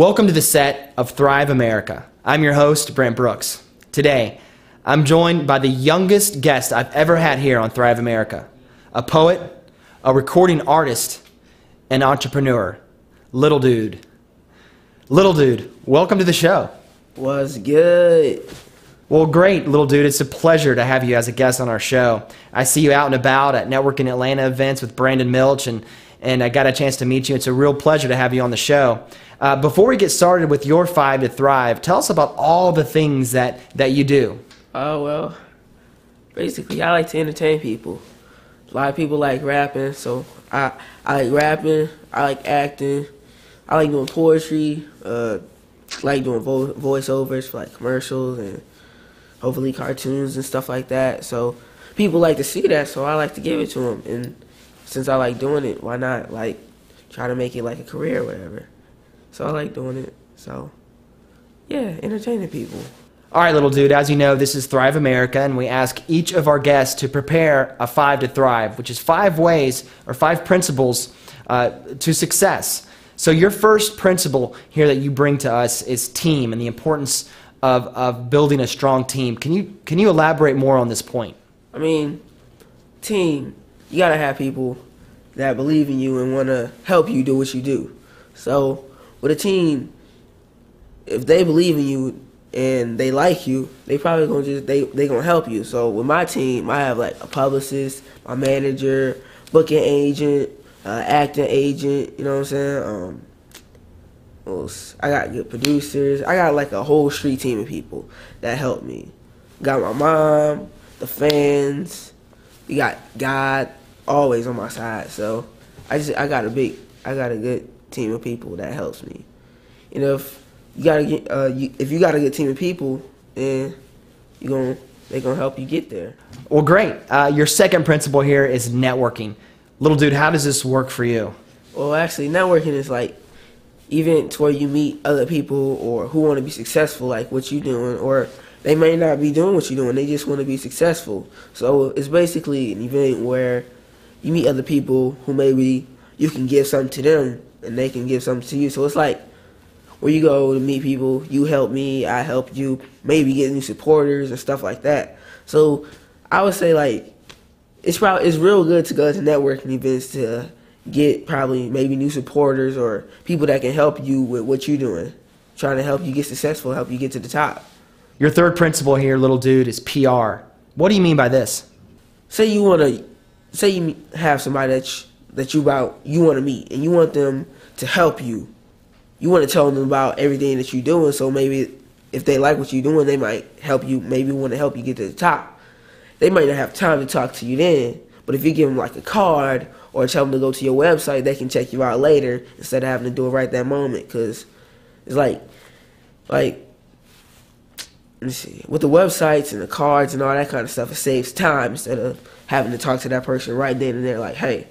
Welcome to the set of Thrive America. I'm your host, Brent Brooks. Today, I'm joined by the youngest guest I've ever had here on Thrive America, a poet, a recording artist, and entrepreneur, LilDude. LilDude, welcome to the show. What's good? Well, great, LilDude. It's a pleasure to have you as a guest on our show. I see you out and about at Networking Atlanta events with Brandon Milch, and I got a chance to meet you. It's a real pleasure to have you on the show. Before we get started with your 5 to Thrive, tell us about all the things that you do. Oh, well, basically, I like to entertain people. A lot of people like rapping, so I like rapping, I like acting, I like doing poetry, like doing voiceovers for like commercials and hopefully cartoons and stuff like that. So people like to see that, so I like to give it to them. And since I like doing it, why not like try to make it like a career or whatever? So I like doing it. So yeah, entertaining people. All right, LilDude, as you know, this is Thrive America, and we ask each of our guests to prepare a 5 to Thrive, which is 5 ways or 5 principles to success. So your first principle here that you bring to us is team and the importance of building a strong team. Can you elaborate more on this point? I mean, team, you gotta have people that believe in you and want to help you do what you do. So with a team, if they believe in you and they like you, they probably gonna they gonna help you. So with my team, I have like a publicist, my manager, booking agent, acting agent. You know what I'm saying? I got good producers. I got like a whole street team of people that help me. Got my mom, the fans. You got God always on my side. So I got a good team of people that helps me. And if you got a good team of people, then they're gonna help you get there. Well, great. Your second principle here is networking. LilDude, how does this work for you? Well, actually, networking is like events where you meet other people or who want to be successful, like what you're doing, or they may not be doing what you're doing. They just want to be successful. So it's basically an event where you meet other people who maybe you can give something to them and they can give something to you. So it's like where you go to meet people, you help me, I help you, maybe get new supporters and stuff like that. So I would say like it's real good to go to networking events to get probably maybe new supporters or people that can help you with what you're doing, trying to help you get successful, help you get to the top. Your third principle here, LilDude, is PR. What do you mean by this? Say you have somebody that you want to meet and you want them to help you. You want to tell them about everything that you're doing, so maybe if they like what you're doing, they might help you, maybe want to help you get to the top. They might not have time to talk to you then, but if you give them like a card or tell them to go to your website, they can check you out later instead of having to do it right that moment. Because it's like, let me see, with the websites and the cards and all that kind of stuff, it saves time instead of having to talk to that person right then and there, like, hey,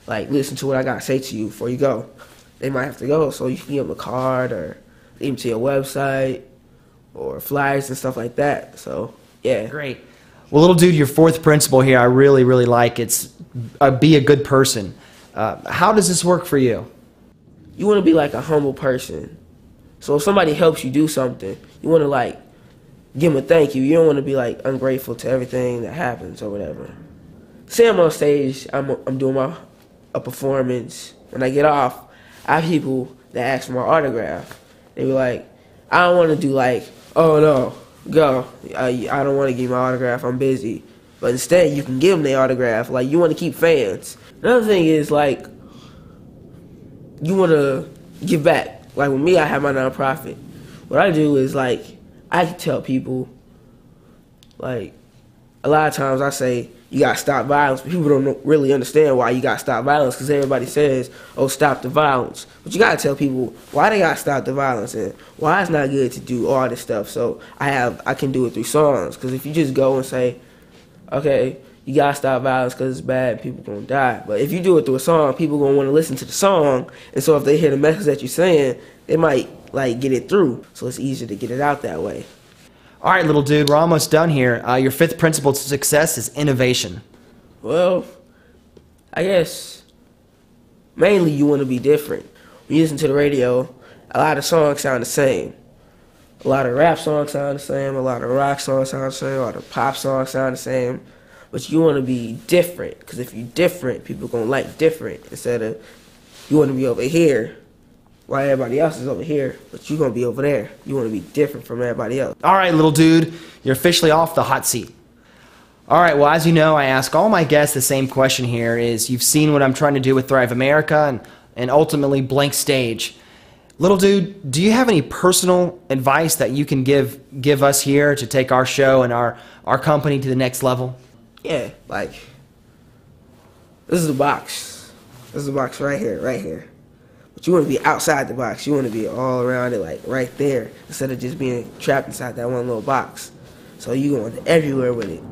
like, listen to what I got to say to you before you go. They might have to go, so you can give them a card or leave them to your website or flyers and stuff like that. So, yeah. Great. Well, LilDude, your fourth principle here I really, really like. It's be a good person. How does this work for you? You want to be like a humble person. So if somebody helps you do something, you want to like give them a thank you. You don't want to be like ungrateful to everything that happens or whatever. Say I'm on stage, I'm doing a performance. When I get off, I have people that ask for my autograph. They be like, I don't want to do like, oh no, go. I don't want to give my autograph, I'm busy. But instead, you can give them their autograph. Like, you want to keep fans. Another thing is, like, you want to give back. Like, with me, I have my nonprofit. What I do is, like, I can tell people, like, a lot of times I say, you got to stop violence. But people don't really understand why you got to stop violence because everybody says, oh, stop the violence. But you got to tell people why they got to stop the violence and why it's not good to do all this stuff. So I can do it through songs. Because if you just go and say, okay, you got to stop violence because it's bad, people going to die. But if you do it through a song, people going to want to listen to the song. And so if they hear the message that you're saying, they might, like, get it through. So it's easier to get it out that way. All right, LilDude, we're almost done here. Your fifth principle to success is innovation. Well, I guess mainly you want to be different. When you listen to the radio a lot of songs sound the same. A lot of rap songs sound the same. A lot of rock songs sound the same. A lot of pop songs sound the same. But you want to be different, because if you're different, people going to like different. Instead of you want to be over here while everybody else is over here, but you're going to be over there. You want to be different from everybody else. All right, little dude, you're officially off the hot seat. All right, well, as you know, I ask all my guests the same question here is, you've seen what I'm trying to do with Thrive America and ultimately Blank Stage. Little dude, do you have any personal advice that you can give us here to take our show and our company to the next level? Yeah, like, this is the box. This is the box right here, right here. But you want to be outside the box. You want to be all around it, like right there, instead of just being trapped inside that one little box. So you going everywhere with it.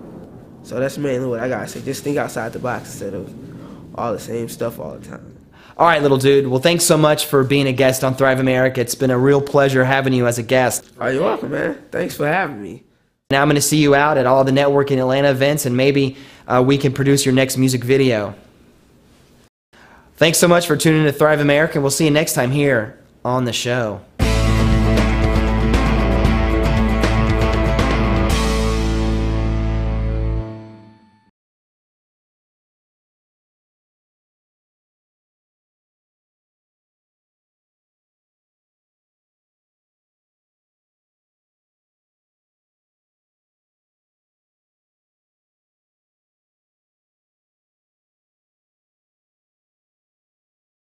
So that's mainly what I gotta say. Just think outside the box instead of all the same stuff all the time. All right, little dude. Well, thanks so much for being a guest on Thrive America. It's been a real pleasure having you as a guest. Oh, you're welcome, man. Thanks for having me. Now I'm going to see you out at all the Networking Atlanta events, and maybe we can produce your next music video. Thanks so much for tuning in to Thrive America, and we'll see you next time here on the show.